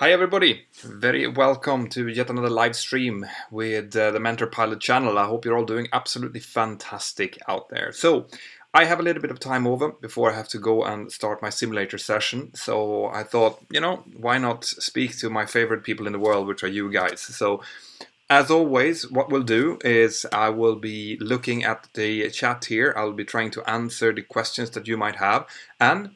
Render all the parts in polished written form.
Hi everybody, very welcome to yet another live stream with the Mentor Pilot channel. I hope you're all doing absolutely fantastic out there. So I have a little bit of time over before I have to go and start my simulator session. So I thought, why not speak to my favorite people in the world, which are you guys. So as always, what we'll do is I will be looking at the chat here. I'll be trying to answer the questions that you might have, and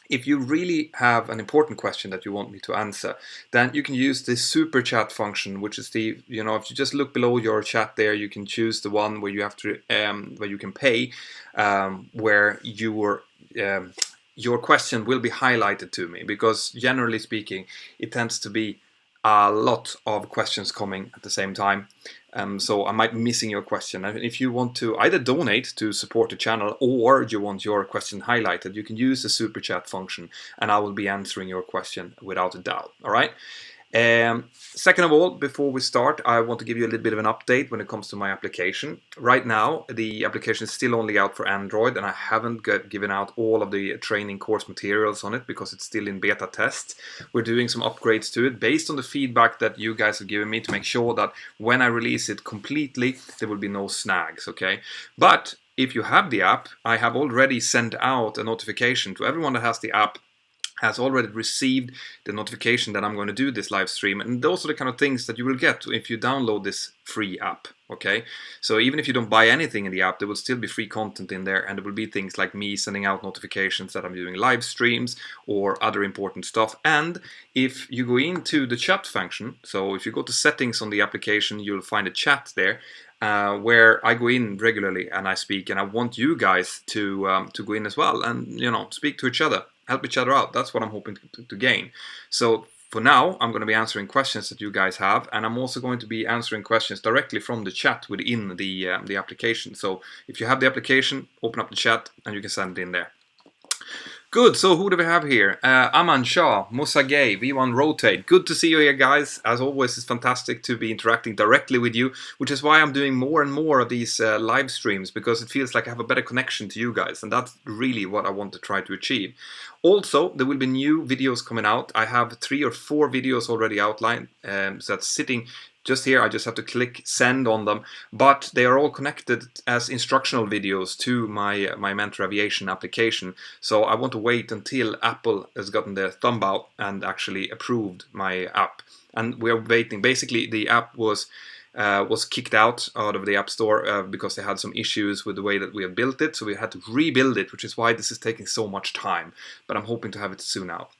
if you really have an important question that you want me to answer, then you can use the super chat function, which is if you just look below your chat there, you can choose the one where you have to, where you can pay, where your question will be highlighted to me, because generally speaking, it tends to be a lot of questions coming at the same time. So I might be missing your question. And if you want to either donate to support the channel or you want your question highlighted, you can use the super chat function and I will be answering your question without a doubt. All right. Second of all, before we start, I want to give you a little bit of an update when it comes to my application. Right now, the application is still only out for Android, and I haven't given out all of the training course materials on it because it's still in beta test. We're doing some upgrades to it based on the feedback that you guys have given me to make sure that when I release it completely, there will be no snags, okay? But if you have the app, I have already sent out a notification to everyone that has the app, has already received the notification that I'm going to do this live stream, and those are the kind of things that you will get if you download this free app. Okay, so even if you don't buy anything in the app, there will still be free content in there, and there will be things like me sending out notifications that I'm doing live streams or other important stuff. And if you go into the chat function, so if you go to settings on the application, you'll find a chat there, where I go in regularly and I speak, and I want you guys to go in as well and speak to each other, help each other out. That's what I'm hoping to gain. So for now, I'm going to be answering questions that you guys have, and I'm also going to be answering questions directly from the chat within the application. So if you have the application, open up the chat and you can send it in there. Good, so who do we have here? Aman Shah, Musa Gay, V1 Rotate. Good to see you here, guys. As always, it's fantastic to be interacting directly with you, which is why I'm doing more and more of these live streams, because it feels like I have a better connection to you guys, and that's really what I want to try to achieve. Also, there will be new videos coming out. I have 3 or 4 videos already outlined, so that's sitting just here. I just have to click send on them, but they are all connected as instructional videos to my Mentour Aviation application. So I want to wait until Apple has gotten their thumb out and actually approved my app. And we are waiting. Basically, the app was kicked out of the App Store because they had some issues with the way that we have built it. So we had to rebuild it, which is why this is taking so much time. But I'm hoping to have it soon out.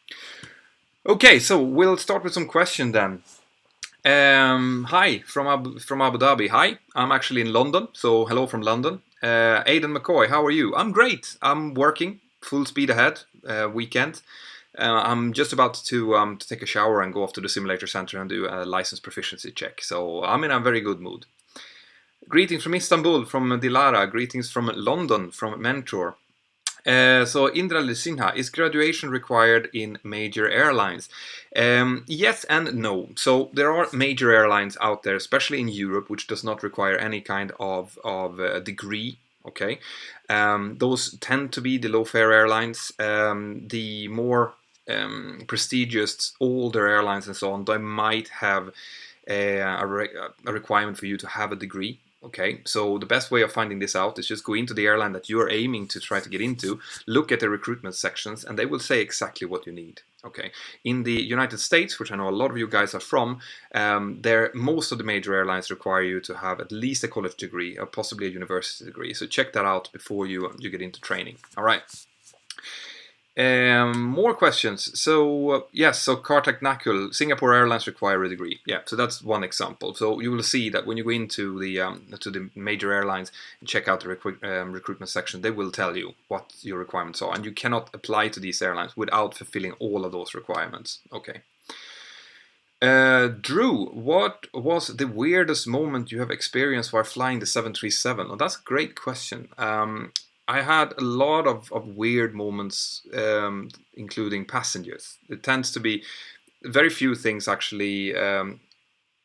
Okay, so we'll start with some questions then. Hi from Abu Dhabi. Hi, I'm actually in London, so hello from London. Aidan McCoy, how are you? I'm great. I'm working full speed ahead. Weekend. I'm just about to take a shower and go off to the simulator center and do a license proficiency check. So I'm in a very good mood. Greetings from Istanbul, from Dilara. Greetings from London, from Mentor. So Indra Sinha, is graduation required in major airlines? Yes and no. So there are major airlines out there, especially in Europe, which does not require any kind of degree. Okay, those tend to be the low-fare airlines. The more prestigious, older airlines and so on, they might have a requirement for you to have a degree. Okay, so the best way of finding this out is just go into the airline that you are aiming to try to get into, look at the recruitment sections, and they will say exactly what you need. Okay, in the United States, which I know a lot of you guys are from, most of the major airlines require you to have at least a college degree or possibly a university degree. So check that out before you get into training. All right. More questions. So yes, so Kartak Nakul, Singapore Airlines require a degree. Yeah, so that's one example. So you will see that when you go into the major airlines and check out the recruitment section, they will tell you what your requirements are, and you cannot apply to these airlines without fulfilling all of those requirements. Okay. Drew, what was the weirdest moment you have experienced while flying the 737? Oh, that's a great question. I had a lot of weird moments, including passengers. It tends to be very few things actually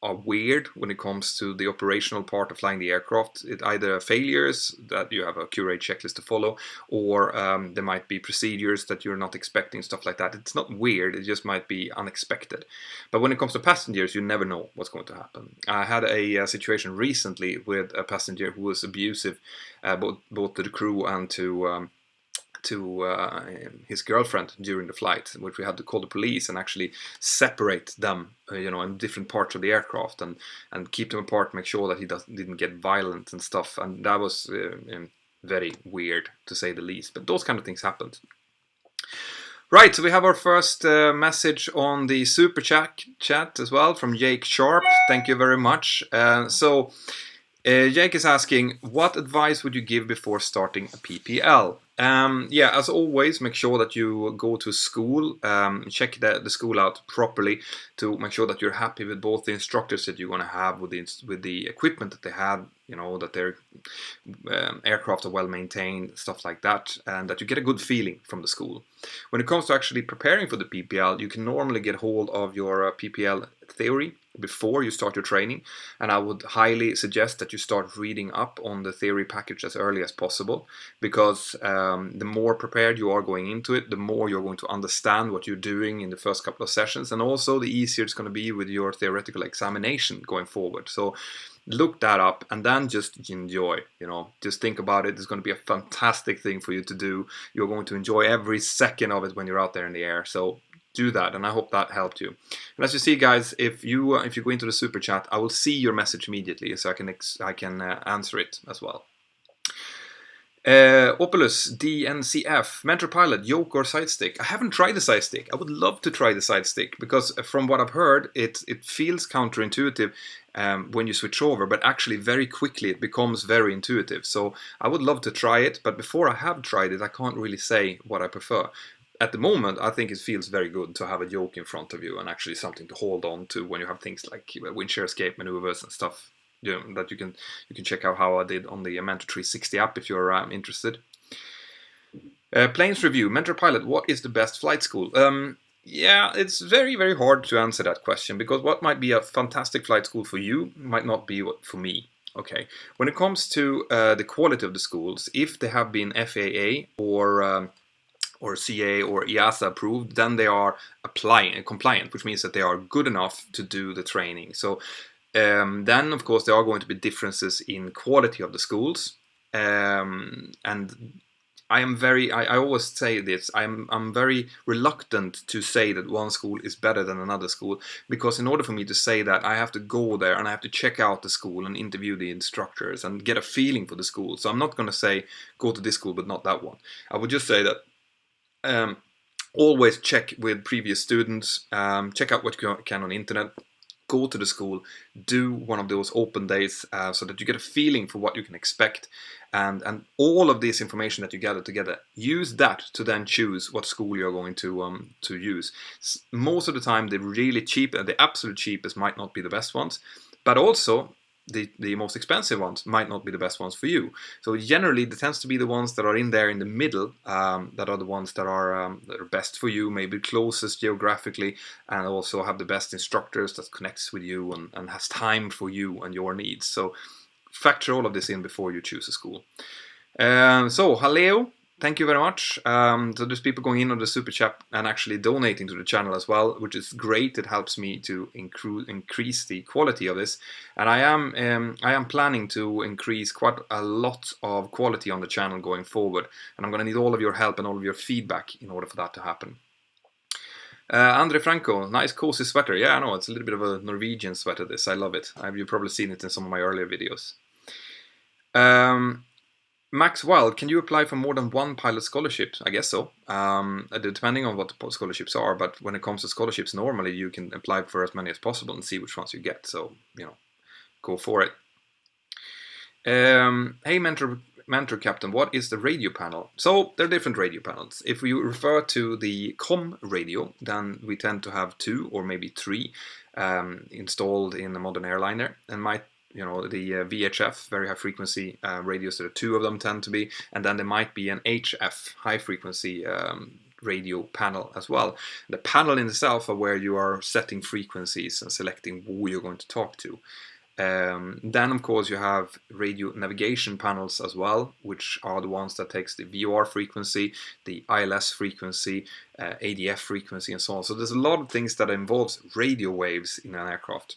are weird when it comes to the operational part of flying the aircraft. It either failures that you have a QRA checklist to follow, or there might be procedures that you're not expecting, stuff like that. It's not weird, it just might be unexpected. But when it comes to passengers, you never know what's going to happen. I had a situation recently with a passenger who was abusive, both to the crew and to his girlfriend during the flight, which we had to call the police and actually separate them, in different parts of the aircraft, and keep them apart, make sure that he didn't get violent and stuff. And that was very weird, to say the least. But those kind of things happened. Right, so we have our first message on the super chat as well from Jake Sharp. Thank you very much. Jake is asking, what advice would you give before starting a PPL? As always, make sure that you go to school, check the school out properly to make sure that you're happy with both the instructors that you're going to have, with the equipment that they have, that their aircraft are well maintained, stuff like that, and that you get a good feeling from the school. When it comes to actually preparing for the PPL, you can normally get hold of your PPL theory before you start your training, and I would highly suggest that you start reading up on the theory package as early as possible, because the more prepared you are going into it, the more you're going to understand what you're doing in the first couple of sessions, and also the easier it's going to be with your theoretical examination going forward. So look that up and then just enjoy, just think about it. It's going to be a fantastic thing for you to do. You're going to enjoy every second of it when you're out there in the air. So do that, and I hope that helped you. And as you see, guys, if you go into the super chat, I will see your message immediately, so I can answer it as well. Opulus DNCF, Mentor Pilot, yoke or side stick? I haven't tried the side stick. I would love to try the side stick, because from what I've heard, it feels counterintuitive when you switch over, but actually very quickly it becomes very intuitive. So I would love to try it, but before I have tried it, I can't really say what I prefer. At the moment, I think it feels very good to have a yoke in front of you and actually something to hold on to when you have things like wind shear escape maneuvers and stuff. That you can check out how I did on the Mentor 360 app if you're interested. Planes review, Mentor Pilot, what is the best flight school? It's very, very hard to answer that question, because what might be a fantastic flight school for you might not be what for me. Okay, when it comes to the quality of the schools, if they have been FAA or CA or EASA approved, then they are compliant, which means that they are good enough to do the training. So then, of course, there are going to be differences in quality of the schools, and I always say this, I'm very reluctant to say that one school is better than another school, because in order for me to say that, I have to go there and I have to check out the school and interview the instructors and get a feeling for the school. So I'm not going to say go to this school but not that one. I would just say that always check with previous students, check out what you can on the internet, go to the school, do one of those open days so that you get a feeling for what you can expect, and all of this information that you gather together, use that to then choose what school you're going to use. Most of the time, the really cheap and the absolute cheapest might not be the best ones, but also the most expensive ones might not be the best ones for you. So generally, it tends to be the ones that are in there in the middle that are the ones that are best for you, maybe closest geographically, and also have the best instructors that connects with you and has time for you and your needs. So factor all of this in before you choose a school. So Haleo, thank you very much. So there's people going in on the super chat and actually donating to the channel as well, which is great. It helps me to increase the quality of this, and I am planning to increase quite a lot of quality on the channel going forward, and I'm going to need all of your help and all of your feedback in order for that to happen. Andre Franco, nice cozy sweater. Yeah, I know, it's a little bit of a Norwegian sweater, this. I love it. You've probably seen it in some of my earlier videos. Max Wild, can you apply for more than one pilot scholarship? I guess so, depending on what the scholarships are, but when it comes to scholarships, normally you can apply for as many as possible and see which ones you get, so, go for it. Hey, Mentor Captain, what is the radio panel? So, there are different radio panels. If we refer to the COM radio, then we tend to have 2 or maybe 3 installed in a modern airliner, and the VHF, very high frequency radios, there are 2 of them tend to be, and then there might be an HF, high frequency radio panel as well. The panel in itself are where you are setting frequencies and selecting who you're going to talk to. Then of course you have radio navigation panels as well, which are the ones that takes the VOR frequency, the ILS frequency, ADF frequency, and so on. So there's a lot of things that involves radio waves in an aircraft.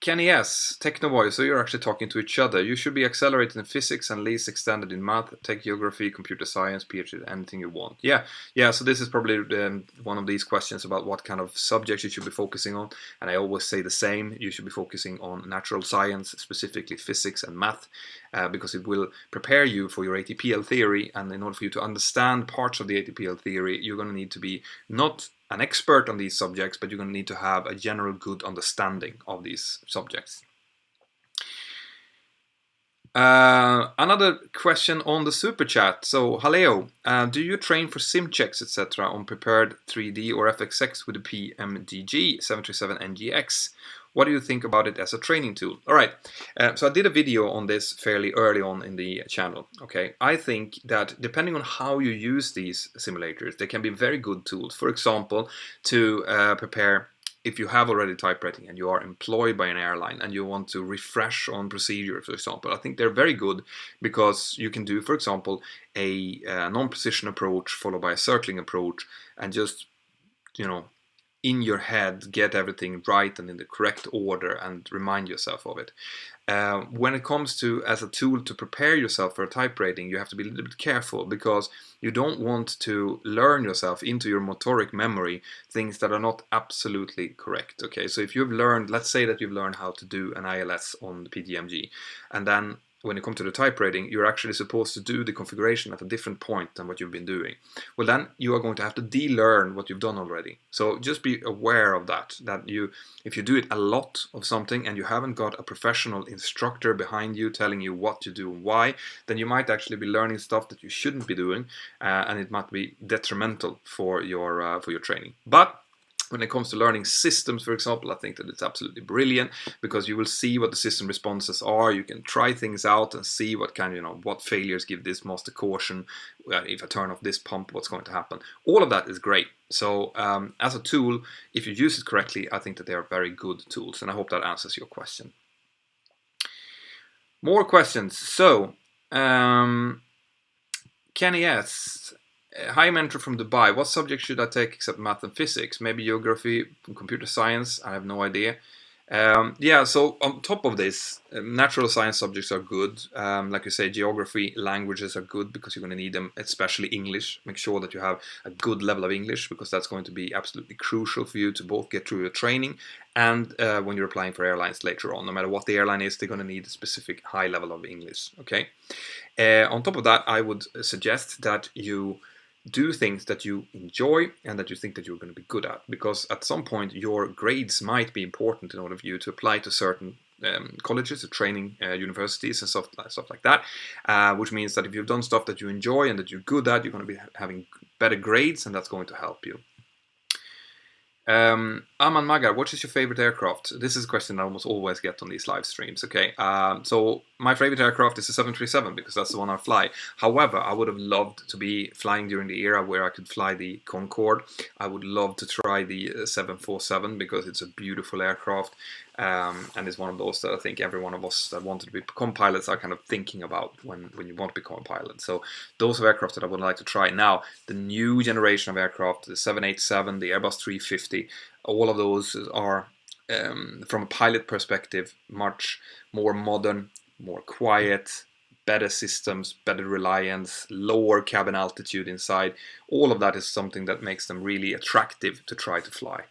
Kenny S, Technoboy, so you're actually talking to each other. You should be accelerated in physics and least extended in math, tech, geography, computer science, PhD, anything you want. Yeah, so this is probably one of these questions about what kind of subjects you should be focusing on. And I always say the same, you should be focusing on natural science, specifically physics and math, because it will prepare you for your ATPL theory. And in order for you to understand parts of the ATPL theory, you're going to need to be not an expert on these subjects, but you're going to need to have a general good understanding of these subjects. Another question on the super chat. So, Haleo, do you train for sim checks, etc., on prepared 3D or FXX with the PMDG 737NGX? What do you think about it as a training tool? All right, so I did a video on this fairly early on in the channel. Okay, I think that depending on how you use these simulators, they can be very good tools. For example, to prepare, if you have already typewriting and you are employed by an airline and you want to refresh on procedure, for example, I think they're very good because you can do, for example, a non-precision approach followed by a circling approach and just, you know, in your head get everything right and in the correct order and remind yourself of it. When it comes to as a tool to prepare yourself for a type rating, you have to be a little bit careful because you don't want to learn yourself into your motoric memory things that are not absolutely correct. Okay, so if you've learned, let's say that you've learned how to do an ILS on the PDMG, and then when it comes to the type rating, you're actually supposed to do the configuration at a different point than what you've been doing. Well, then you are going to have to de-learn what you've done already. So just be aware of that if you do it a lot of something and you haven't got a professional instructor behind you telling you what to do and why, then you might actually be learning stuff that you shouldn't be doing, and it might be detrimental for your training. But when it comes to learning systems, for example, I think that it's absolutely brilliant because you will see what the system responses are. You can try things out and see what kind of, what failures give this master caution. If I turn off this pump, what's going to happen? All of that is great. So as a tool, if you use it correctly, I think that they are very good tools. And I hope that answers your question. More questions. So, Kenny S. Hi, Mentor from Dubai. What subject should I take except math and physics? Maybe geography, computer science? I have no idea. Yeah, so on top of this, natural science subjects are good. Like you say, geography, languages are good because you're going to need them, especially English. Make sure that you have a good level of English because that's going to be absolutely crucial for you to both get through your training and when you're applying for airlines later on. No matter what the airline is, they're going to need a specific high level of English. Okay. On top of that, I would suggest that you do things that you enjoy and that you think that you're going to be good at, because at some point your grades might be important in order for you to apply to certain colleges or training universities and stuff like that, which means that if you've done stuff that you enjoy and that you're good at, you're going to be having better grades, and that's going to help you. Aman Magar, what is your favorite aircraft? This is a question I almost always get on these live streams. Okay, so my favorite aircraft is the 737 because that's the one I fly. However, I would have loved to be flying during the era where I could fly the Concorde. I would love to try the 747 because it's a beautiful aircraft, and it's one of those that I think every one of us that wanted to become pilots are kind of thinking about when you want to become a pilot. So those are aircraft that I would like to try. Now, the new generation of aircraft, the 787, the Airbus 350, all of those are, from a pilot perspective, much more modern, more quiet, better systems, better reliance, lower cabin altitude inside. All of that is something that makes them really attractive to try to fly.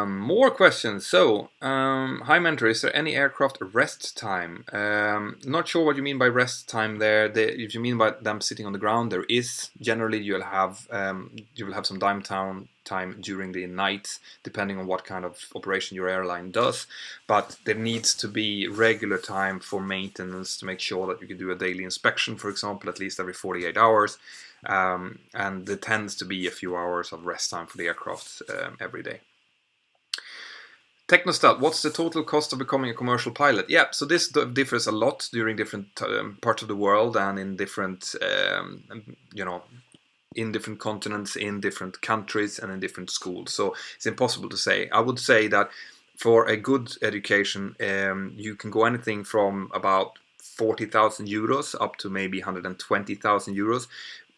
More questions. So, hi Mentor, is there any aircraft rest time? Not sure what you mean by rest time there. If you mean by them sitting on the ground, there is. Generally, you will have some downtime time during the night, depending on what kind of operation your airline does. But there needs to be regular time for maintenance to make sure that you can do a daily inspection, for example, at least every 48 hours. And there tends to be a few hours of rest time for the aircraft every day. Technostat, what's the total cost of becoming a commercial pilot? Yeah, so this differs a lot during different parts of the world and in different, in different continents, in different countries, and in different schools. So it's impossible to say. I would say that for a good education, you can go anything from about 40,000 euros up to maybe 120,000 euros.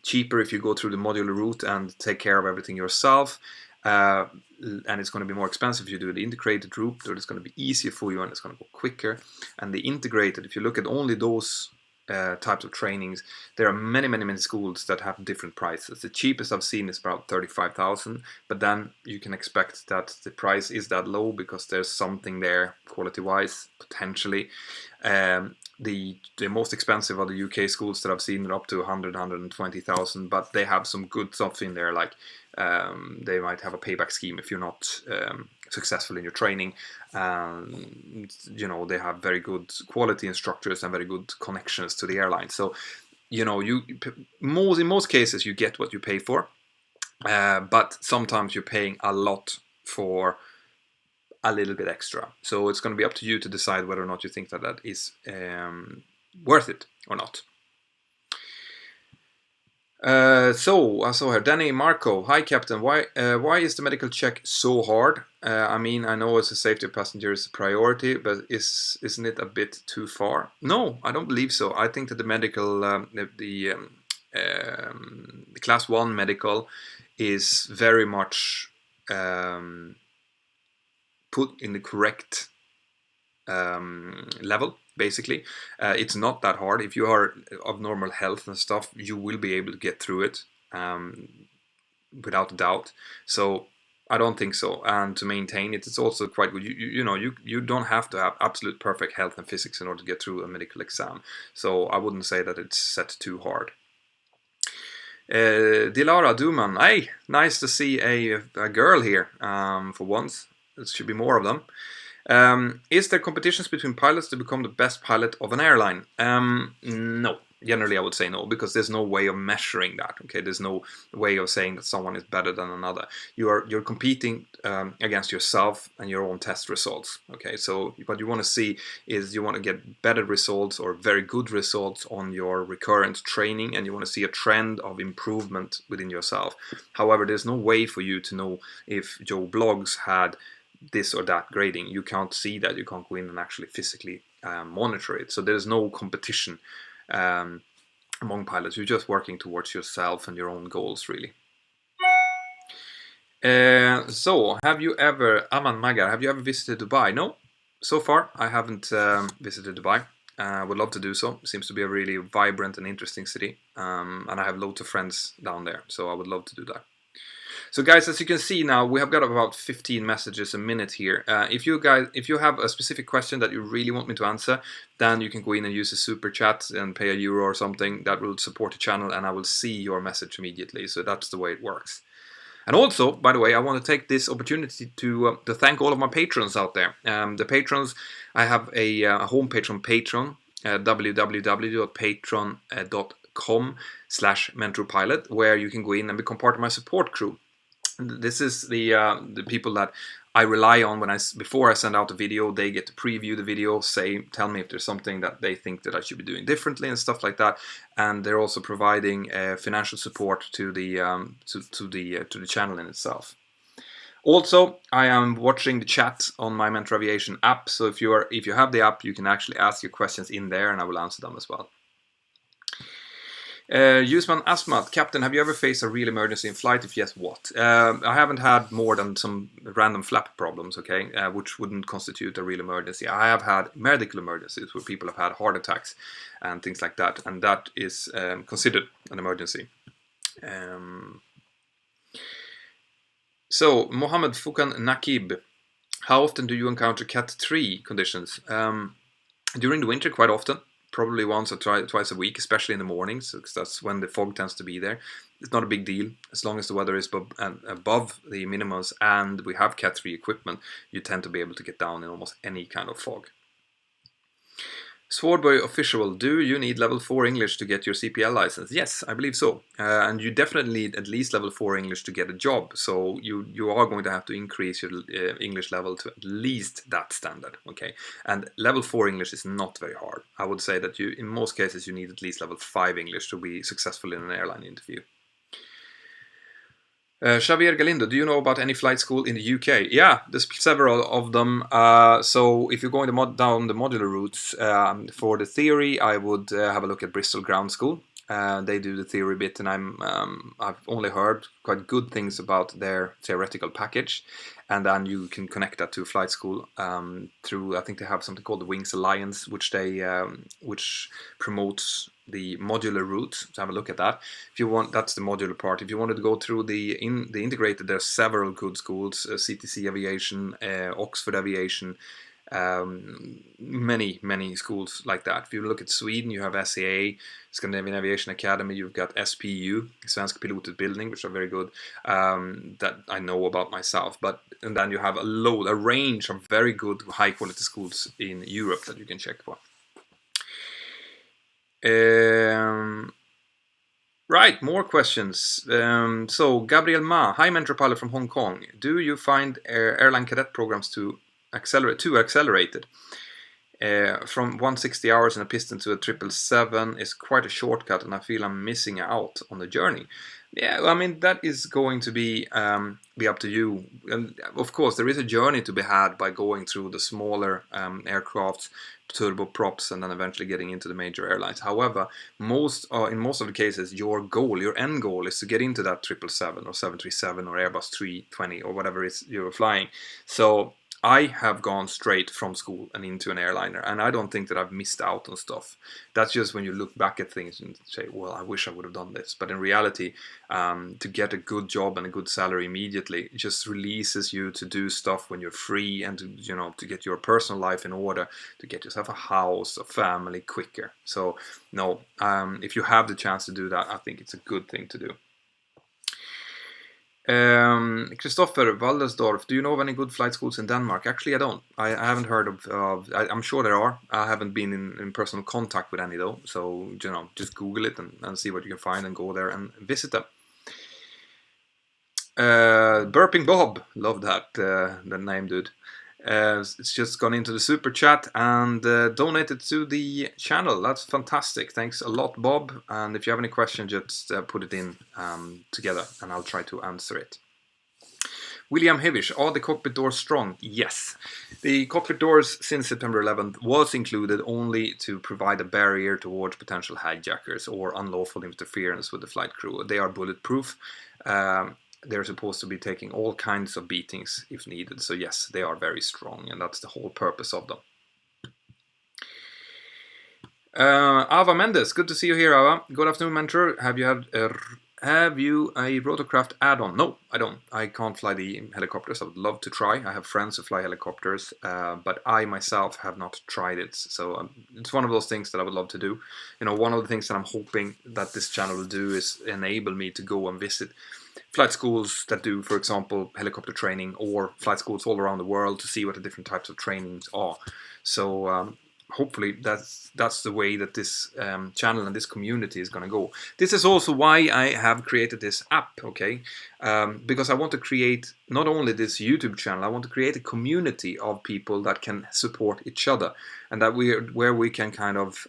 Cheaper if you go through the modular route and take care of everything yourself. And it's going to be more expensive if you do the integrated route, but it's going to be easier for you and it's going to go quicker. And the integrated, if you look at only those types of trainings, there are many schools that have different prices. The cheapest I've seen is about 35,000, but then you can expect that the price is that low because there's something there quality-wise, potentially. The most expensive are the UK schools that I've seen are up to 120,000, but they have some good stuff in there, like they might have a payback scheme if you're not successful in your training. They have very good quality instructors and very good connections to the airline. So, in most cases you get what you pay for, but sometimes you're paying a lot for a little bit extra. So it's going to be up to you to decide whether or not you think that is worth it or not. So I saw here, Danny Marco. Hi, Captain. Why is the medical check so hard? I mean, I know it's a safety of passengers priority, but isn't it a bit too far? No, I don't believe so. I think that the medical, the class 1 medical is very much put in the correct level. Basically, it's not that hard. If you are of normal health and stuff, you will be able to get through it without a doubt. So I don't think so. And to maintain it, it's also quite good. You don't have to have absolute perfect health and physics in order to get through a medical exam. So I wouldn't say that it's set too hard. Dilara Duman, hey, nice to see a girl here for once. There should be more of them. Is there competitions between pilots to become the best pilot of an airline? No. Generally, I would say no, because there's no way of measuring that. Okay, there's no way of saying that someone is better than another. You're competing against yourself and your own test results. Okay, so what you want to see is you want to get better results or very good results on your recurrent training, and you want to see a trend of improvement within yourself. However, there's no way for you to know if Joe Bloggs had this or that grading. You can't see that. You can't go in and actually physically monitor it. So there's no competition among pilots. You're just working towards yourself and your own goals, really. So have you ever, Aman Magar, have you ever visited Dubai? No, so far I haven't visited Dubai. I would love to do so. It seems to be a really vibrant and interesting city, and I have loads of friends down there, so I would love to do that. So guys, as you can see now, we have got about 15 messages a minute here. If you have a specific question that you really want me to answer, then you can go in and use a super chat and pay €1 or something. That will support the channel, and I will see your message immediately. So that's the way it works. And also, by the way, I want to take this opportunity to thank all of my patrons out there. The patrons, I have a homepage on Patreon, www.patreon.com/mentorpilot, where you can go in and become part of my support crew. This is the people that I rely on before I send out the video. They get to preview the video, tell me if there's something that they think that I should be doing differently and stuff like that. And they're also providing financial support to the channel in itself. Also, I am watching the chat on my Mentour Aviation app. So if you have the app, you can actually ask your questions in there, and I will answer them as well. Yusman Asmat, Captain, have you ever faced a real emergency in flight? If yes, what? I haven't had more than some random flap problems, okay, which wouldn't constitute a real emergency. I have had medical emergencies where people have had heart attacks and things like that, and that is considered an emergency. So, Mohammed Fukan Nakib, how often do you encounter Cat 3 conditions? During the winter, quite often. Probably once or twice a week, especially in the mornings, because that's when the fog tends to be there. It's not a big deal. As long as the weather is above the minimums and we have Cat 3 equipment, you tend to be able to get down in almost any kind of fog. Swordboy official, do you need level 4 English to get your CPL license? Yes, I believe so. And you definitely need at least level 4 English to get a job. So you are going to have to increase your English level to at least that standard. Okay, and level 4 English is not very hard. I would say that in most cases, you need at least level 5 English to be successful in an airline interview. Xavier Galindo, do you know about any flight school in the UK? Yeah, there's several of them. So if you're going down the modular routes, for the theory, I would have a look at Bristol Ground School. They do the theory bit, and I've only heard quite good things about their theoretical package. And then you can connect that to flight school through, I think they have something called the Wings Alliance, which promotes the modular route. So have a look at that. If you want, that's the modular part. If you wanted to go through the integrated, there's several good schools: CTC Aviation, Oxford Aviation, many schools like that. If you look at Sweden, you have SAA, Scandinavian Aviation Academy. You've got SPU, Svensk Pilotutbildning, which are very good, that I know about myself. And then you have a range of very good, high quality schools in Europe that you can check for. Right, more questions. So Gabriel Ma, hi Mentor Pilot from Hong Kong. Do you find airline cadet programs too accelerated? From 160 hours in a piston to a 777 is quite a shortcut, and I feel I'm missing out on the journey. Yeah, I mean, that is going to be up to you. And of course, there is a journey to be had by going through the smaller aircrafts, turboprops, and then eventually getting into the major airlines. However, in most of the cases, your end goal is to get into that 777 or 737 or Airbus 320 or whatever it is you're flying. So I have gone straight from school and into an airliner, and I don't think that I've missed out on stuff. That's just when you look back at things and say, well, I wish I would have done this. But in reality, to get a good job and a good salary immediately, it just releases you to do stuff when you're free and to get your personal life in order, to get yourself a house, a family quicker. So no, if you have the chance to do that, I think it's a good thing to do. Christopher Waldersdorf, do you know of any good flight schools in Denmark? Actually, I don't. I haven't heard of I'm sure there are. I haven't been in personal contact with any though. So, just Google it and see what you can find and go there and visit them. Burping Bob, love that name, dude. It's just gone into the super chat and donated to the channel. That's fantastic. Thanks a lot, Bob. And if you have any questions, just put it in together and I'll try to answer it. William Hevish, are the cockpit doors strong? Yes. The cockpit doors since September 11th was included only to provide a barrier towards potential hijackers or unlawful interference with the flight crew. They are bulletproof. They're supposed to be taking all kinds of beatings if needed. So yes, they are very strong, and that's the whole purpose of them. Ava Mendes, good to see you here, Ava. Good afternoon, Mentor. Have you a rotorcraft add-on? No, I don't. I can't fly the helicopters. I would love to try. I have friends who fly helicopters, but I myself have not tried it. So it's one of those things that I would love to do. One of the things that I'm hoping that this channel will do is enable me to go and visit flight schools that do, for example, helicopter training, or flight schools all around the world to see what the different types of trainings are. So hopefully that's the way that this channel and this community is going to go. This is also why I have created this app, okay? Because I want to create not only this YouTube channel, I want to create a community of people that can support each other, and that where we can kind of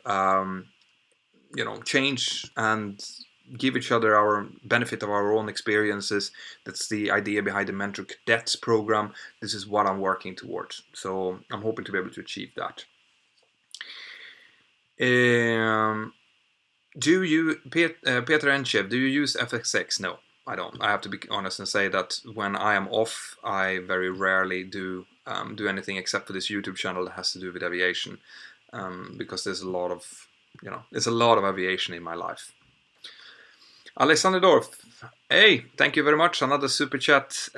change and give each other our benefit of our own experiences. That's the idea behind the Mentor Cadets program. This is what I'm working towards. So I'm hoping to be able to achieve that. Peter Enchev, do you use FXX? No, I don't. I have to be honest and say that when I am off, I very rarely do anything except for this YouTube channel that has to do with aviation, because there's a lot of aviation in my life. Alexander Dorf, hey, thank you very much. Another super chat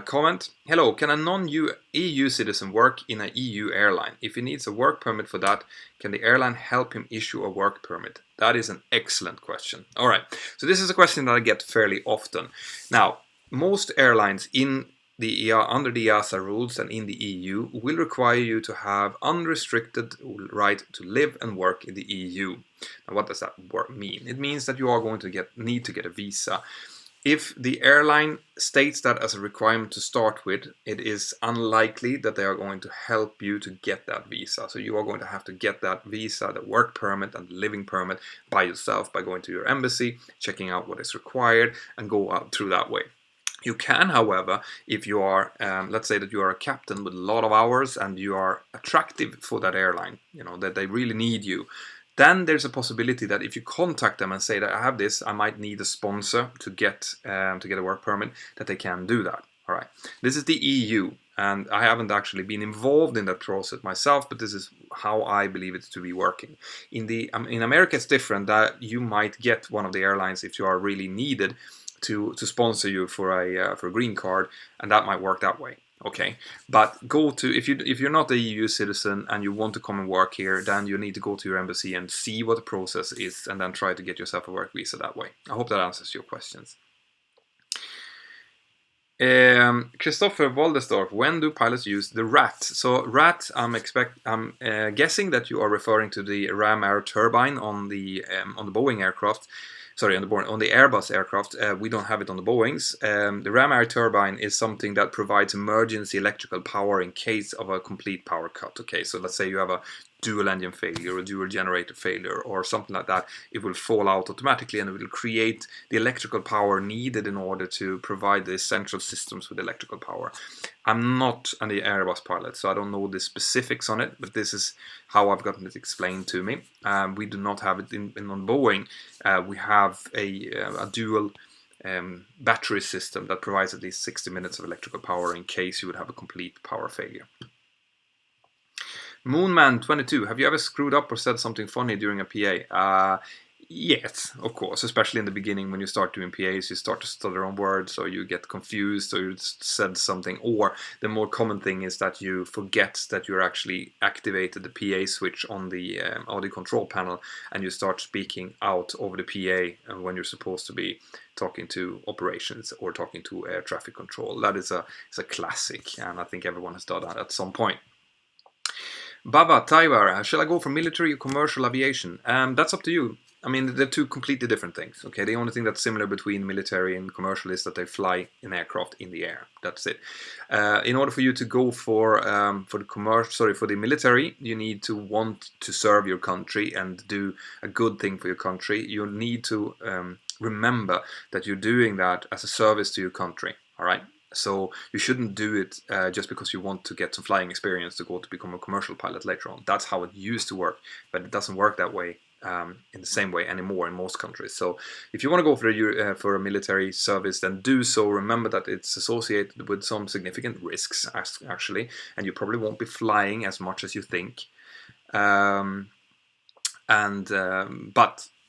comment. Hello, can a non-EU citizen work in an EU airline? If he needs a work permit for that, can the airline help him issue a work permit? That is an excellent question. All right, so this is a question that I get fairly often. Now, most airlines in under the EASA rules and in the EU, will require you to have unrestricted right to live and work in the EU. Now, what does that mean? It means that you are going to need to get a visa. If the airline states that as a requirement to start with, it is unlikely that they are going to help you to get that visa. So you are going to have to get that visa, the work permit and the living permit by yourself, by going to your embassy, checking out what is required, and go out through that way. You can, however, if you are, let's say that you are a captain with a lot of hours and you are attractive for that airline, you know, that they really need you, then there's a possibility that if you contact them and say that I have this, I might need a sponsor to get a work permit, that they can do that. All right. This is the EU, and I haven't actually been involved in that process myself, but this is how I believe it to be working. In America, it's different. That you might get one of the airlines if you are really needed to sponsor you for a green card, and that might work that way. Okay, but if you're not a EU citizen and you want to come and work here, then you need to go to your embassy and see what the process is, and then try to get yourself a work visa that way. I hope that answers your questions. Christopher Woldesdorf, when do pilots use the RAT? So RAT, I'm guessing that you are referring to the ram air turbine on the Boeing aircraft. Sorry, on the Airbus aircraft. We don't have it on the Boeings. The ram air turbine is something that provides emergency electrical power in case of a complete power cut. Okay, so let's say you have a dual engine failure or dual generator failure or something like that. It will fall out automatically and it will create the electrical power needed in order to provide the essential systems with electrical power. I'm not an Airbus pilot, so I don't know the specifics on it, but this is how I've gotten it explained to me. We do not have it on Boeing. We have a dual battery system that provides at least 60 minutes of electrical power in case you would have a complete power failure. Moonman22, have you ever screwed up or said something funny during a PA? Yes, of course, especially in the beginning when you start doing PAs, you start to stutter on words or you get confused or you said something, or the more common thing is that you forget that you're actually activated the PA switch on the audio control panel and you start speaking out over the PA when you're supposed to be talking to operations or talking to air traffic control. That is a classic, and I think everyone has done that at some point. Baba Taiwar, shall I go for military or commercial aviation? That's up to you. I mean, they're two completely different things. Okay, the only thing that's similar between military and commercial is that they fly in aircraft in the air. That's it. In order for you to go for the military, you need to want to serve your country and do a good thing for your country. You need to remember that you're doing that as a service to your country. All right. So you shouldn't do it just because you want to get some flying experience to go to become a commercial pilot later on. That's how it used to work, but it doesn't work that way in the same way anymore in most countries. So if you want to go for a military service, then do so. Remember that it's associated with some significant risks, actually, and you probably won't be flying as much as you think.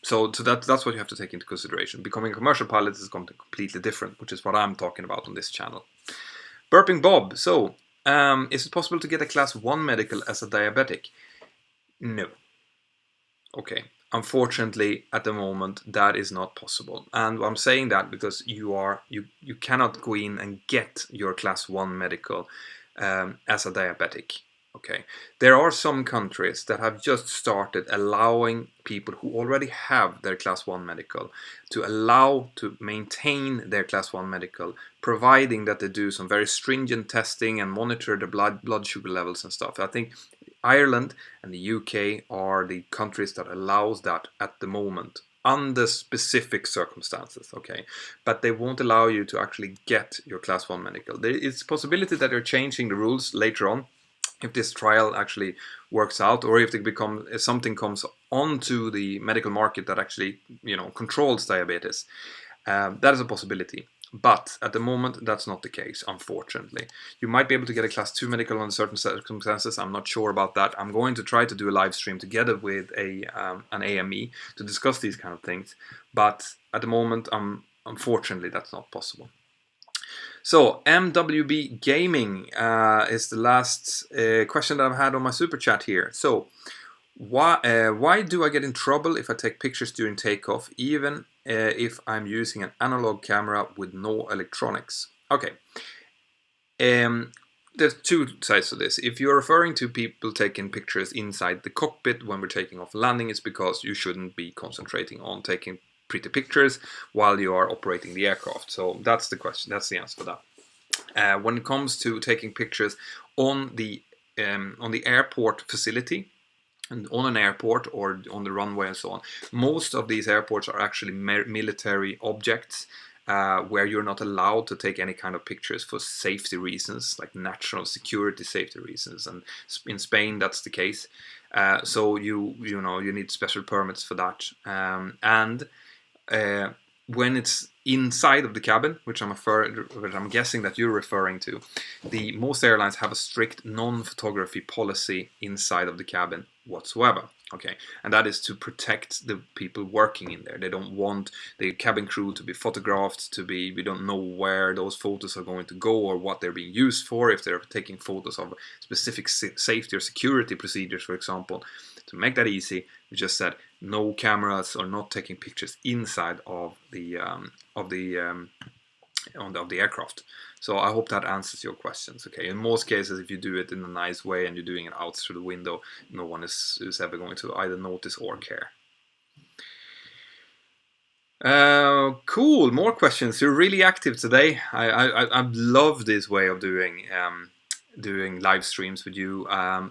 So that's what you have to take into consideration. Becoming a commercial pilot is something completely different, which is what I'm talking about on this channel. Burping Bob. So, is it possible to get a Class 1 medical as a diabetic? No. Okay. Unfortunately, at the moment, that is not possible. And I'm saying that because you cannot go in and get your Class 1 medical as a diabetic. Okay, there are some countries that have just started allowing people who already have their Class 1 medical to maintain their Class 1 medical, providing that they do some very stringent testing and monitor the blood sugar levels and stuff. I think Ireland and the UK are the countries that allows that at the moment under specific circumstances, okay? But they won't allow you to actually get your Class 1 medical. There is a possibility that they're changing the rules later on, if this trial actually works out, or if something comes onto the medical market that actually, controls diabetes. That is a possibility. But at the moment, that's not the case, unfortunately. You might be able to get a Class 2 medical under certain circumstances. I'm not sure about that. I'm going to try to do a live stream together with an AME to discuss these kind of things. But at the moment, unfortunately, that's not possible. So, MWB Gaming is the last question that I've had on my super chat here. So, why do I get in trouble if I take pictures during takeoff, even if I'm using an analog camera with no electronics? Okay, There's two sides to this. If you're referring to people taking pictures inside the cockpit when we're taking off and landing, it's because you shouldn't be concentrating on taking pretty pictures while you are operating the aircraft. So that's the question. That's the answer for that. When it comes to taking pictures on the airport facility, and on an airport or on the runway and so on, most of these airports are actually military objects where you're not allowed to take any kind of pictures for safety reasons, like national security safety reasons. And in Spain, that's the case. So you need special permits for that. And when it's inside of the cabin, which I'm guessing that you're referring to, most airlines have a strict non-photography policy inside of the cabin whatsoever. Okay, and that is to protect the people working in there. They don't want the cabin crew to be photographed, we don't know where those photos are going to go or what they're being used for, if they're taking photos of specific safety or security procedures, for example. To make that easy, we just said no cameras or not taking pictures inside of the aircraft. So I hope that answers your questions. Okay, in most cases, if you do it in a nice way and you're doing it out through the window, no one is ever going to either notice or care. Cool, more questions. You're really active today. I love this way of doing live streams with you.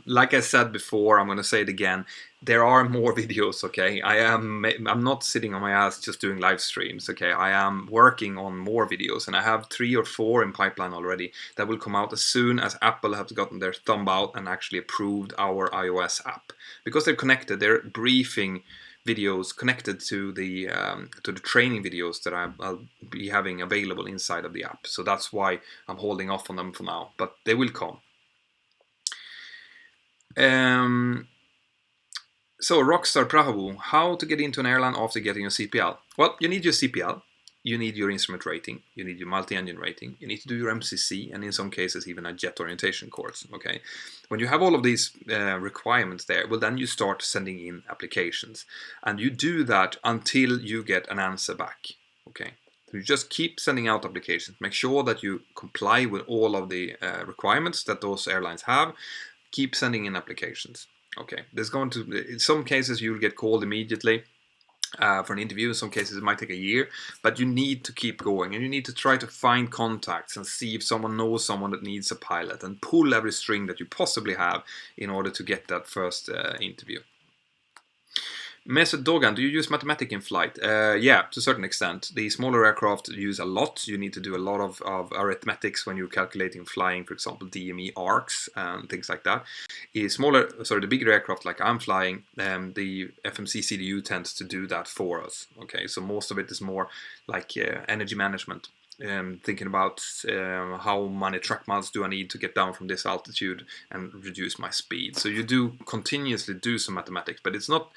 Like I said before, I'm going to say it again. There are more videos, okay? I'm not sitting on my ass just doing live streams, okay? I am working on more videos, and I have 3 or 4 in pipeline already that will come out as soon as Apple have gotten their thumb out and actually approved our iOS app. Because they're connected, they're briefing videos connected to the training videos that I'll be having available inside of the app. So that's why I'm holding off on them for now, but they will come. So Rockstar Prahavu, how to get into an airline after getting your CPL? Well, you need your CPL, you need your instrument rating, you need your multi-engine rating, you need to do your MCC, and in some cases even a jet orientation course. Okay, when you have all of these requirements there, well, then you start sending in applications, and you do that until you get an answer back. Okay, so you just keep sending out applications. Make sure that you comply with all of the requirements that those airlines have. Keep sending in applications. Okay, in some cases you'll get called immediately for an interview. In some cases it might take a year, but you need to keep going, and you need to try to find contacts and see if someone knows someone that needs a pilot, and pull every string that you possibly have in order to get that first interview. Mesut Dogan, do you use mathematics in flight? Yeah, to a certain extent. The smaller aircraft use a lot. You need to do a lot of arithmetics when you're calculating flying, for example, DME arcs and things like that. The bigger aircraft like I'm flying, the FMC CDU tends to do that for us. Okay, so most of it is more like energy management. Thinking about how many track miles do I need to get down from this altitude and reduce my speed. So you do continuously do some mathematics, but it's not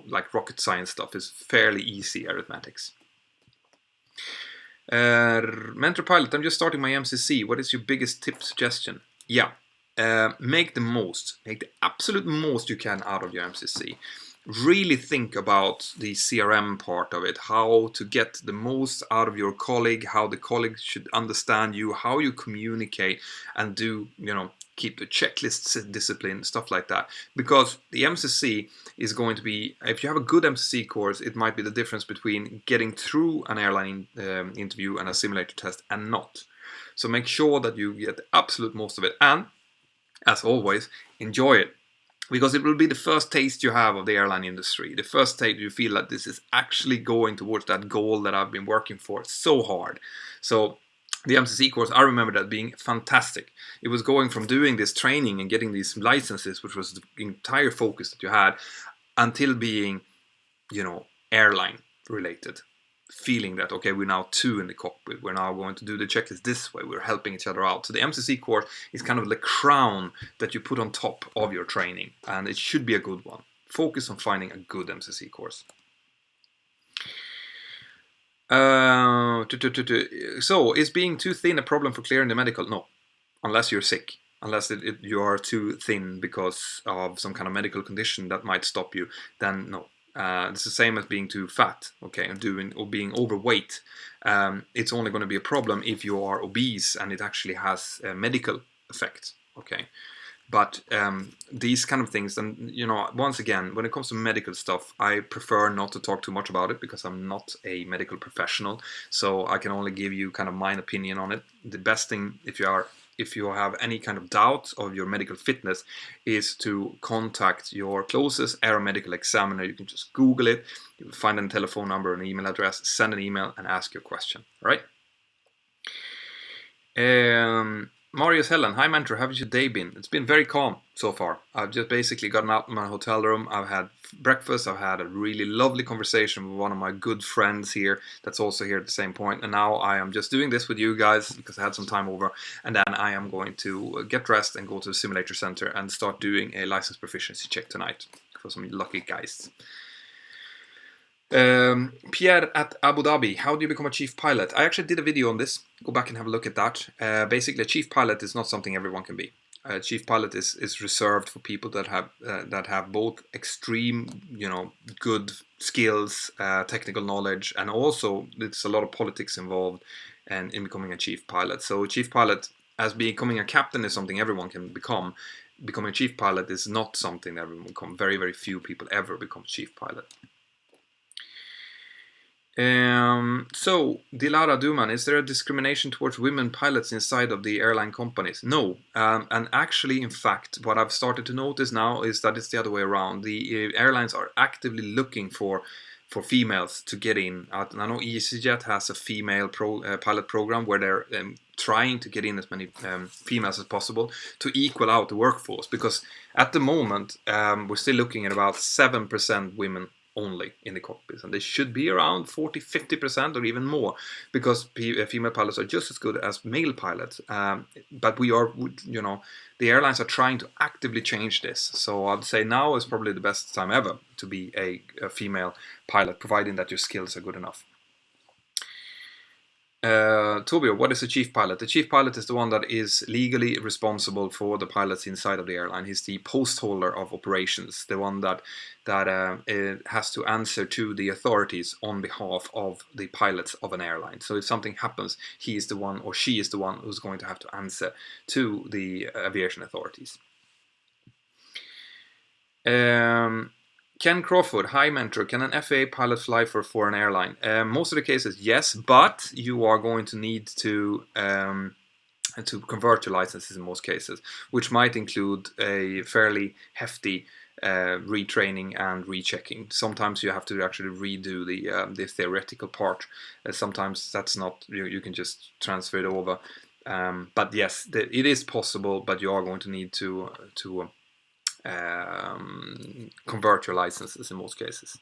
like rocket science stuff. It's fairly easy arithmetics. Mentor Pilot, I'm just starting my MCC. What is your biggest tip suggestion? Yeah, make the absolute most you can out of your MCC. Really think about the CRM part of it, how to get the most out of your colleague, how the colleague should understand you, how you communicate, and keep the checklists discipline, stuff like that. Because the MCC is going to be, if you have a good MCC course, it might be the difference between getting through an airline interview and a simulator test and not. So make sure that you get the absolute most of it, and as always, enjoy it. Because it will be the first taste you have of the airline industry. The first taste you feel that this is actually going towards that goal that I've been working for so hard. So the MCC course, I remember that being fantastic. It was going from doing this training and getting these licenses, which was the entire focus that you had, until being, airline related. Feeling that, okay, we're now 2 in the cockpit, we're now going to do the checklist this way, we're helping each other out. So the MCC course is kind of the crown that you put on top of your training, and it should be a good one. Focus on finding a good MCC course. So, is being too thin a problem for clearing the medical? No, unless you're sick. Unless you are too thin because of some kind of medical condition that might stop you, then no. It's the same as being too fat, okay, or being overweight. It's only going to be a problem if you are obese and it actually has a medical effect. Okay. But these kind of things, and once again, when it comes to medical stuff, I prefer not to talk too much about it because I'm not a medical professional. So I can only give you kind of my opinion on it. The best thing, if you have any kind of doubt of your medical fitness, is to contact your closest aeromedical examiner. You can just Google it, you will find a telephone number, an email address, send an email and ask your question. All right. Marius Helen, hi Mentor, how has your day been? It's been very calm so far. I've just basically gotten out in my hotel room. I've had breakfast. I've had a really lovely conversation with one of my good friends here that's also here at the same point. And now I am just doing this with you guys because I had some time over. And then I am going to get dressed and go to the simulator center and start doing a license proficiency check tonight for some lucky guys. Pierre at Abu Dhabi, how do you become a chief pilot? I actually did a video on this. Go back and have a look at that. Basically, a chief pilot is not something everyone can be. A chief pilot is reserved for people that have both extreme, good skills, technical knowledge, and also there's a lot of politics involved in becoming a chief pilot. So, a chief pilot, as becoming a captain, is something everyone can become. Becoming a chief pilot is not something that everyone can become. Very, very few people ever become chief pilot. So, Dilara Duman, is there a discrimination towards women pilots inside of the airline companies? No. And actually, in fact, what I've started to notice now is that it's the other way around. The airlines are actively looking for females to get in. I know EasyJet has a female pilot program where they're trying to get in as many females as possible to equal out the workforce. Because at the moment, we're still looking at about 7% women only in the cockpits, and they should be around 40-50% or even more, because female pilots are just as good as male pilots. But we are, the airlines are trying to actively change this. So I'd say now is probably the best time ever to be a female pilot, providing that your skills are good enough. Tobio, what is a chief pilot? The chief pilot is the one that is legally responsible for the pilots inside of the airline. He's the post holder of operations, the one that has to answer to the authorities on behalf of the pilots of an airline. So if something happens, he is the one, or she is the one, who's going to have to answer to the aviation authorities. Ken Crawford, hi Mentor, can an FAA pilot fly for a foreign airline? Most of the cases, yes, but you are going to need to convert your licenses in most cases, which might include a fairly hefty retraining and rechecking. Sometimes you have to actually redo the theoretical part. Sometimes that's not, you can just transfer it over. But yes, it is possible, but you are going to need to convert your licenses in most cases.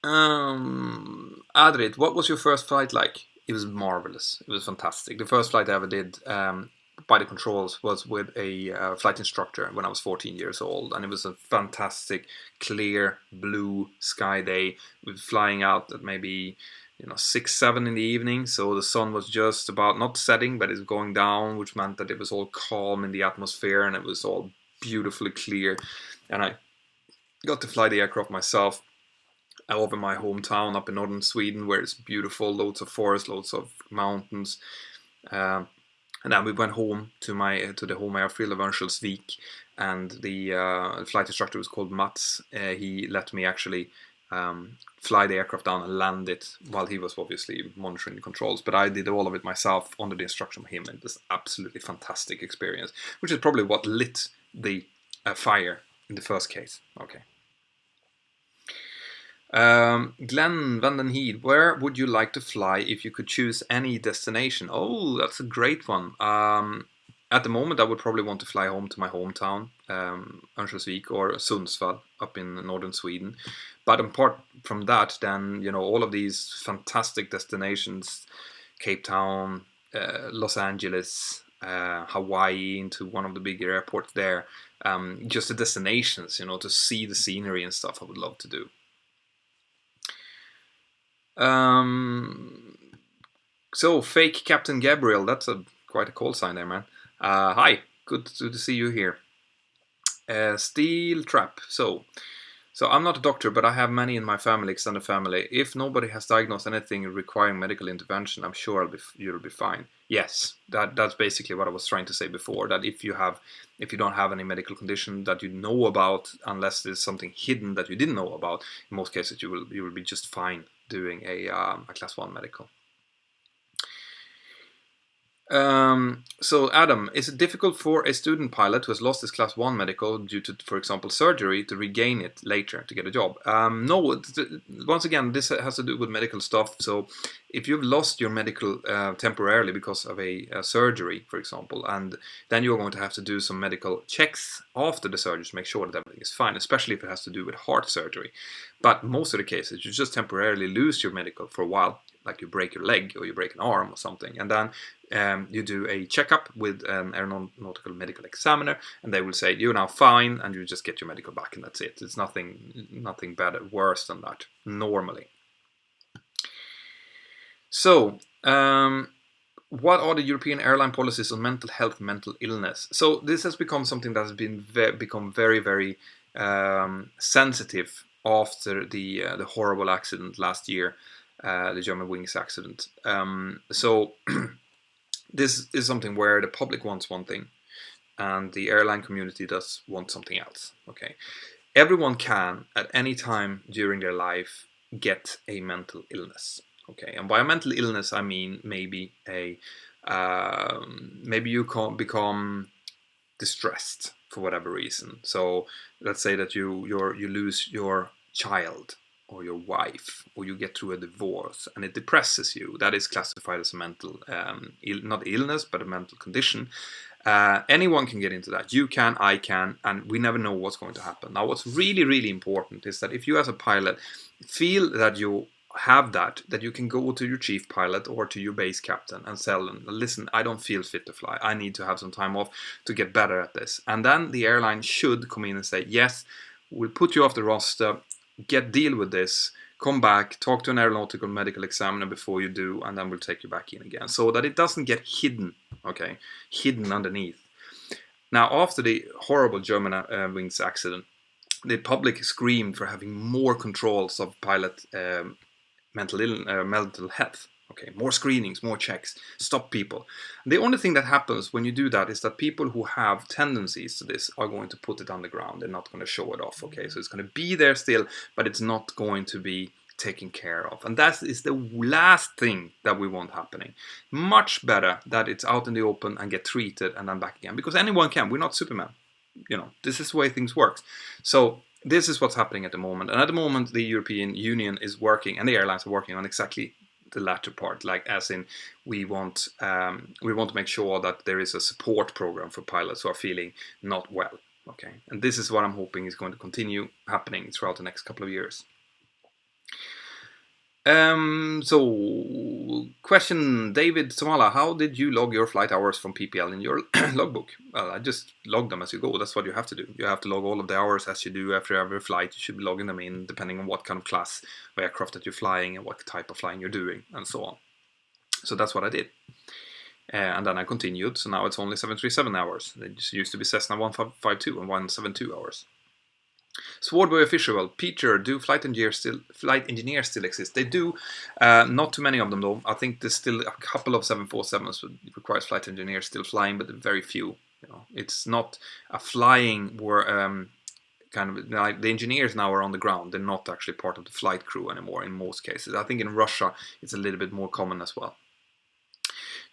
Adrit, what was your first flight like? It was marvelous. It was fantastic. The first flight I ever did by the controls was with a flight instructor when I was 14 years old, and it was a fantastic, clear blue sky day. We were flying out at maybe 6-7 in the evening, so the sun was just about not setting, but it's going down, which meant that it was all calm in the atmosphere and it was all beautifully clear. And I got to fly the aircraft myself over my hometown up in northern Sweden, where it's beautiful, loads of forest, loads of mountains. And then we went home to the home airfield of Örnsköldsvik, and the flight instructor was called Mats. He let me actually fly the aircraft down and land it while he was obviously monitoring the controls, but I did all of it myself under the instruction of him, and it was absolutely fantastic experience, which is probably what lit the fire in the first case. Okay. Glenn Vandenheed, where would you like to fly if you could choose any destination? Oh, that's a great one. At the moment, I would probably want to fly home to my hometown, Örnsköldsvik or Sundsvall up in northern Sweden. But apart from that, then, all of these fantastic destinations, Cape Town, Los Angeles, Hawaii, into one of the bigger airports there, just the destinations, to see the scenery and stuff, I would love to do. So, fake Captain Gabriel, that's quite a call sign there, man. Hi, good to see you here. Steel Trap. So, So I'm not a doctor, but I have many in my family, extended family. If nobody has diagnosed anything requiring medical intervention, I'm sure you'll be fine. Yes, that's basically what I was trying to say before. That if you don't have any medical condition that you know about, unless there's something hidden that you didn't know about, in most cases you will be just fine doing a class 1 medical. So Adam, is it difficult for a student pilot who has lost his class 1 medical due to, for example, surgery to regain it later to get a job? No, once again, this has to do with medical stuff. So if you've lost your medical temporarily because of a surgery, for example, and then you're going to have to do some medical checks after the surgery to make sure that everything is fine, especially if it has to do with heart surgery. But most of the cases, you just temporarily lose your medical for a while, like you break your leg or you break an arm or something, and then you do a checkup with an aeronautical medical examiner, and they will say you're now fine, and you just get your medical back, and that's it. It's nothing better, worse than that normally. So, what are the European airline policies on mental health, mental illness? So this has become something that has become very, very sensitive after the horrible accident last year, the German Wings accident. So. This is something where the public wants one thing and the airline community does want something else. Okay, everyone can at any time during their life get a mental illness. Okay, and by a mental illness I mean maybe maybe you can become distressed for whatever reason. So let's say that you lose your child or your wife, or you get through a divorce and it depresses you. That is classified as a mental, not illness, but a mental condition. Anyone can get into that. You can, I can, and we never know what's going to happen. Now, what's really, really important is that if you as a pilot feel that you have that you can go to your chief pilot or to your base captain and tell them, listen, I don't feel fit to fly. I need to have some time off to get better at this. And then the airline should come in and say, yes, we'll put you off the roster, deal with this, come back, talk to an aeronautical medical examiner before you do, and then we'll take you back in again, so that it doesn't get hidden, okay, hidden underneath. Now, after the horrible German Wings accident, the public screamed for having more controls of pilot mental health. Okay, more screenings, more checks, stop people. The only thing that happens when you do that is that people who have tendencies to this are going to put it on the ground. They're not going to show it off. Okay, so it's going to be there still, but it's not going to be taken care of. And that is the last thing that we want happening. Much better that it's out in the open and get treated and then back again. Because anyone can. We're not Superman. You know, this is the way things work. So this is what's happening at the moment. And at the moment, the European Union is working, and the airlines are working on exactly the latter part, like as in we want to make sure that there is a support program for pilots who are feeling not well. Okay, and this is what I'm hoping is going to continue happening throughout the next couple of years. So, question, David Somala, how did you log your flight hours from PPL in your logbook? Well, I just log them as you go. That's what you have to do. You have to log all of the hours as you do after every flight. You should be logging them in, depending on what kind of class of aircraft that you're flying and what type of flying you're doing, and so on. So that's what I did. And then I continued. So now it's only 737 hours. It used to be Cessna 152 and 172 hours. Swordboy official, Peter, do flight engineers still exist? They do. Not too many of them though. I think there's still a couple of 747s that requires flight engineers still flying, but very few. You know, it's not a flying where kind of like the engineers now are on the ground. They're not actually part of the flight crew anymore in most cases. I think in Russia it's a little bit more common as well.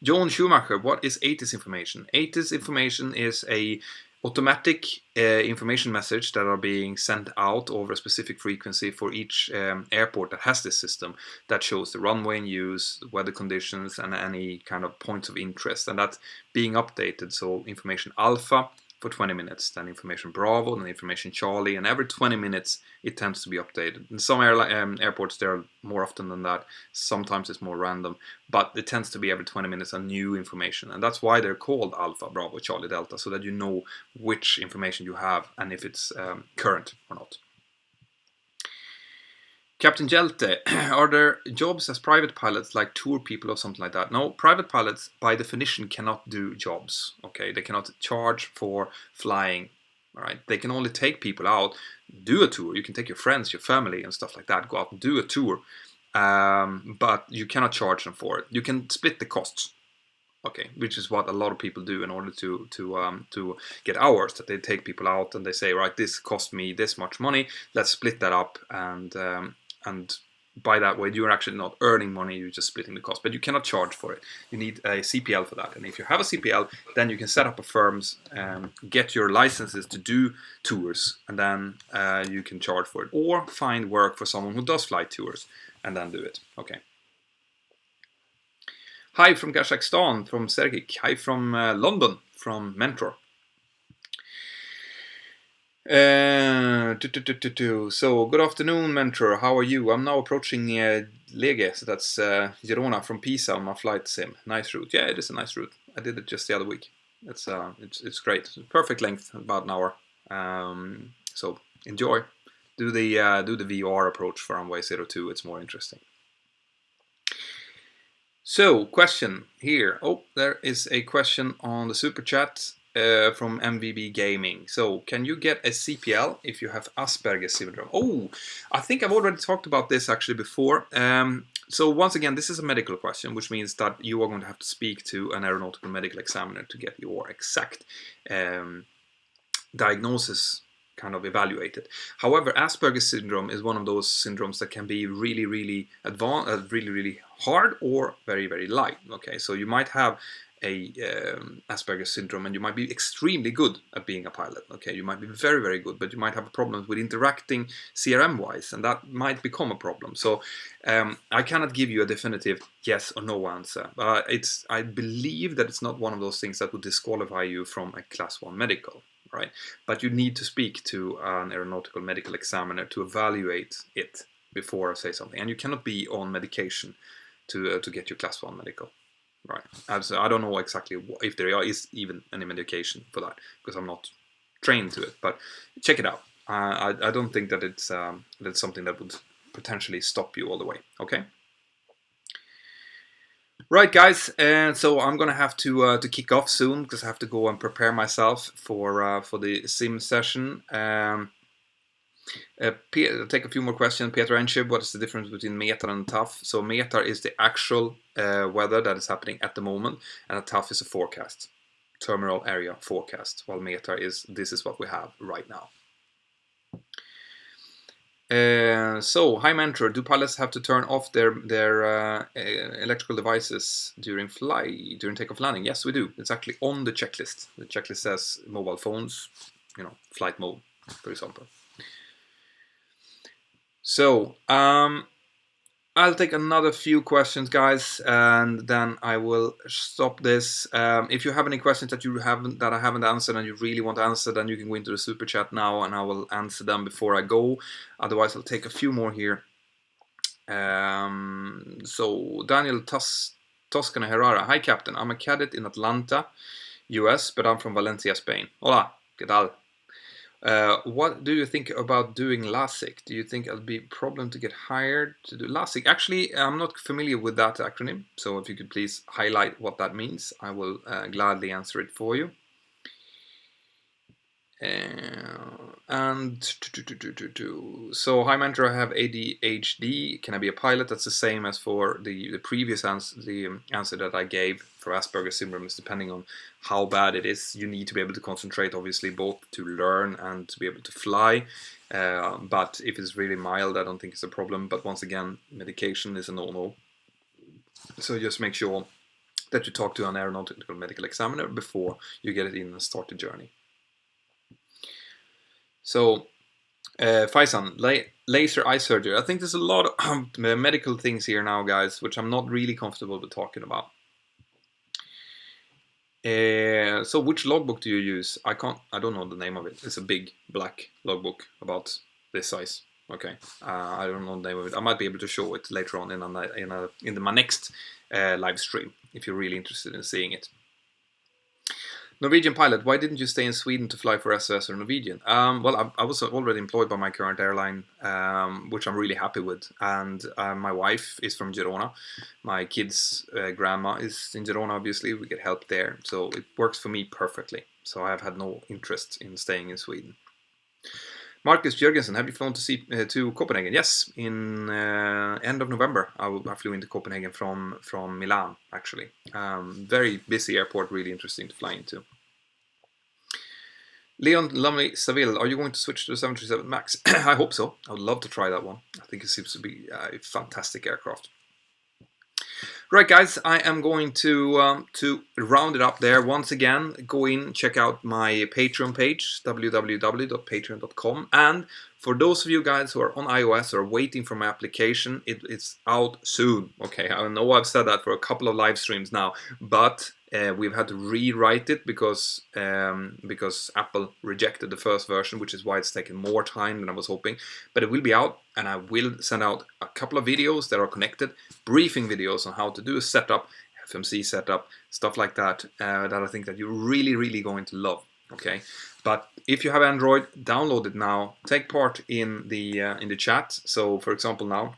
John Schumacher, what is ATIS information? ATIS information is a automatic information message that are being sent out over a specific frequency for each airport that has this system, that shows the runway in use, weather conditions, and any kind of points of interest, and that's being updated. So information alpha for 20 minutes, then information Bravo, then information Charlie, and every 20 minutes it tends to be updated. In some airports there are more often than that, sometimes it's more random, but it tends to be every 20 minutes a new information, and that's why they're called Alpha, Bravo, Charlie, Delta, so that you know which information you have and if it's current or not. Captain Jelte, are there jobs as private pilots like tour people or something like that? No, private pilots by definition cannot do jobs. Okay, they cannot charge for flying. All right, they can only take people out. do a tour. You can take your friends, your family, and stuff like that. Go out and do a tour, but you cannot charge them for it. You can split the costs. Okay, which is what a lot of people do in order to get hours. That they take people out and they say, right, this cost me this much money. Let's split that up, and by that way, you're actually not earning money. You're just splitting the cost, but you cannot charge for it. You need a CPL for that, and if you have a CPL, then you can set up a firms, get your licenses to do tours, and then you can charge for it, or find work for someone who does fly tours, and then do it. Okay. Hi from Kazakhstan, from Sergik. Hi from London, from Mentor. So, good afternoon, Mentor. How are you? I'm now approaching Lege, so that's Girona from Pisa on my flight sim. Nice route. Yeah, it is a nice route. I did it just the other week. It's great. Perfect length, about an hour. So enjoy. Do the VR approach for runway 02. It's more interesting. So, question here. Oh, there is a question on the super chat from MVB Gaming. So, can you get a CPL if you have Asperger's syndrome? Oh, I think I've already talked about this actually before. So, once again, this is a medical question, which means that you are going to have to speak to an aeronautical medical examiner to get your exact diagnosis kind of evaluated. However, Asperger's syndrome is one of those syndromes that can be really, really advanced, really hard, or very, very light. Okay, so you might have a Asperger's syndrome and you might be extremely good at being a pilot. Okay, you might be very, very good, but you might have problems with interacting CRM-wise, and that might become a problem. So I cannot give you a definitive yes or no answer. I believe that it's not one of those things that would disqualify you from a Class 1 medical. Right, but you need to speak to an aeronautical medical examiner to evaluate it before I say something, and you cannot be on medication to get your Class 1 medical. Right, I don't know exactly if there is even any medication for that because I'm not trained to it, but check it out. I don't think that that's something that would potentially stop you all the way. Okay. Right, guys, so I'm gonna have to kick off soon because I have to go and prepare myself for the sim session. Take a few more questions. Peter Enschib, what is the difference between METAR and TAF? So METAR is the actual weather that is happening at the moment, and a TAF is a forecast, terminal area forecast, while METAR is this is what we have right now. So, hi Mentor, do pilots have to turn off their electrical devices during takeoff landing? Yes, we do. It's actually on the checklist. The checklist says mobile phones, flight mode, for example. So, I'll take another few questions, guys, and then I will stop this. If you have any questions that I haven't answered and you really want to answer, then you can go into the super chat now, and I will answer them before I go. Otherwise, I'll take a few more here. So Daniel Toscana Herrera, hi Captain. I'm a cadet in Atlanta, US, but I'm from Valencia, Spain. Hola, ¿qué tal? What do you think about doing LASIK? Do you think it'll be a problem to get hired to do LASIK? Actually, I'm not familiar with that acronym, so if you could please highlight what that means, I will gladly answer it for you. So, hi Mentor, I have ADHD. Can I be a pilot? That's the same as for the previous answer. The answer that I gave for Asperger's syndrome is depending on how bad it is. You need to be able to concentrate, obviously, both to learn and to be able to fly. But if it's really mild, I don't think it's a problem. But once again, medication is a no-no. So just make sure that you talk to an aeronautical medical examiner before you get it in and start the journey. So, Faisan, laser eye surgery. I think there's a lot of medical things here now, guys, which I'm not really comfortable with talking about. So, which logbook do you use? I don't know the name of it. It's a big black logbook about this size. Okay, I don't know the name of it. I might be able to show it later on in my next live stream if you're really interested in seeing it. Norwegian pilot, why didn't you stay in Sweden to fly for SOS or Norwegian? Well, I was already employed by my current airline, which I'm really happy with. And my wife is from Girona. My kid's grandma is in Girona, obviously. We get help there. So it works for me perfectly. So I have had no interest in staying in Sweden. Marcus Jørgensen, have you flown to Copenhagen? Yes, in end of November. I flew into Copenhagen from Milan, actually. Very busy airport, really interesting to fly into. Leon Lumley Saville, are you going to switch to the 737 MAX? I hope so. I would love to try that one. I think it seems to be a fantastic aircraft. Right, guys, I am going to round it up there. Once again, go in, check out my Patreon page, www.patreon.com. And for those of you guys who are on iOS or waiting for my application, it's out soon. Okay, I know I've said that for a couple of live streams now, but we've had to rewrite it because Apple rejected the first version, which is why it's taken more time than I was hoping. But it will be out, and I will send out a couple of videos that are connected, briefing videos on how to do a setup, FMC setup, stuff like that, that I think that you're really, really going to love. Okay, but if you have Android, download it now. Take part in the chat. So, for example, now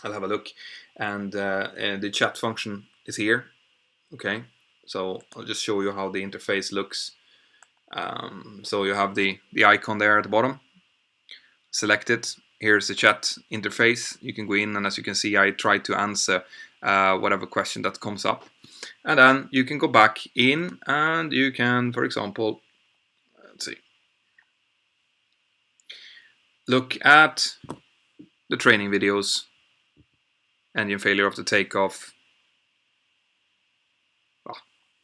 I'll have a look, and the chat function is here. Okay. So I'll just show you how the interface looks. So you have the icon there at the bottom. Select it. Here's the chat interface. You can go in, and as you can see, I try to answer whatever question that comes up. And then you can go back in, and you can, for example, let's see, look at the training videos, engine failure of the takeoff,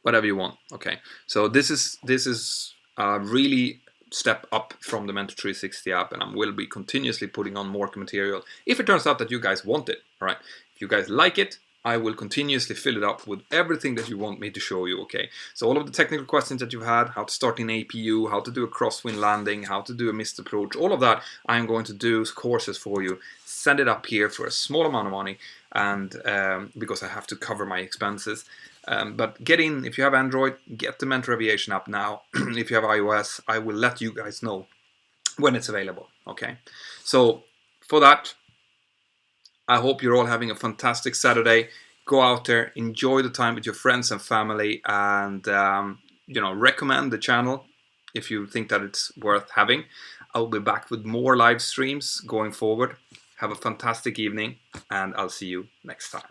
whatever you want. Okay, so this is really step up from the Mentor 360 app, and I will be continuously putting on more material if it turns out that you guys want it. All right, if you guys like it, I will continuously fill it up with everything that you want me to show you. Okay, so all of the technical questions that you've had, how to start in APU, how to do a crosswind landing, how to do a missed approach, all of that I'm going to do courses for you. Send it up here for a small amount of money, and because I have to cover my expenses. But get in, if you have Android, get the Mentour Aviation app now. If you have iOS, I will let you guys know when it's available. Okay, so for that, I hope you're all having a fantastic Saturday. Go out there, enjoy the time with your friends and family, and recommend the channel if you think that it's worth having. I'll be back with more live streams going forward. Have a fantastic evening, and I'll see you next time.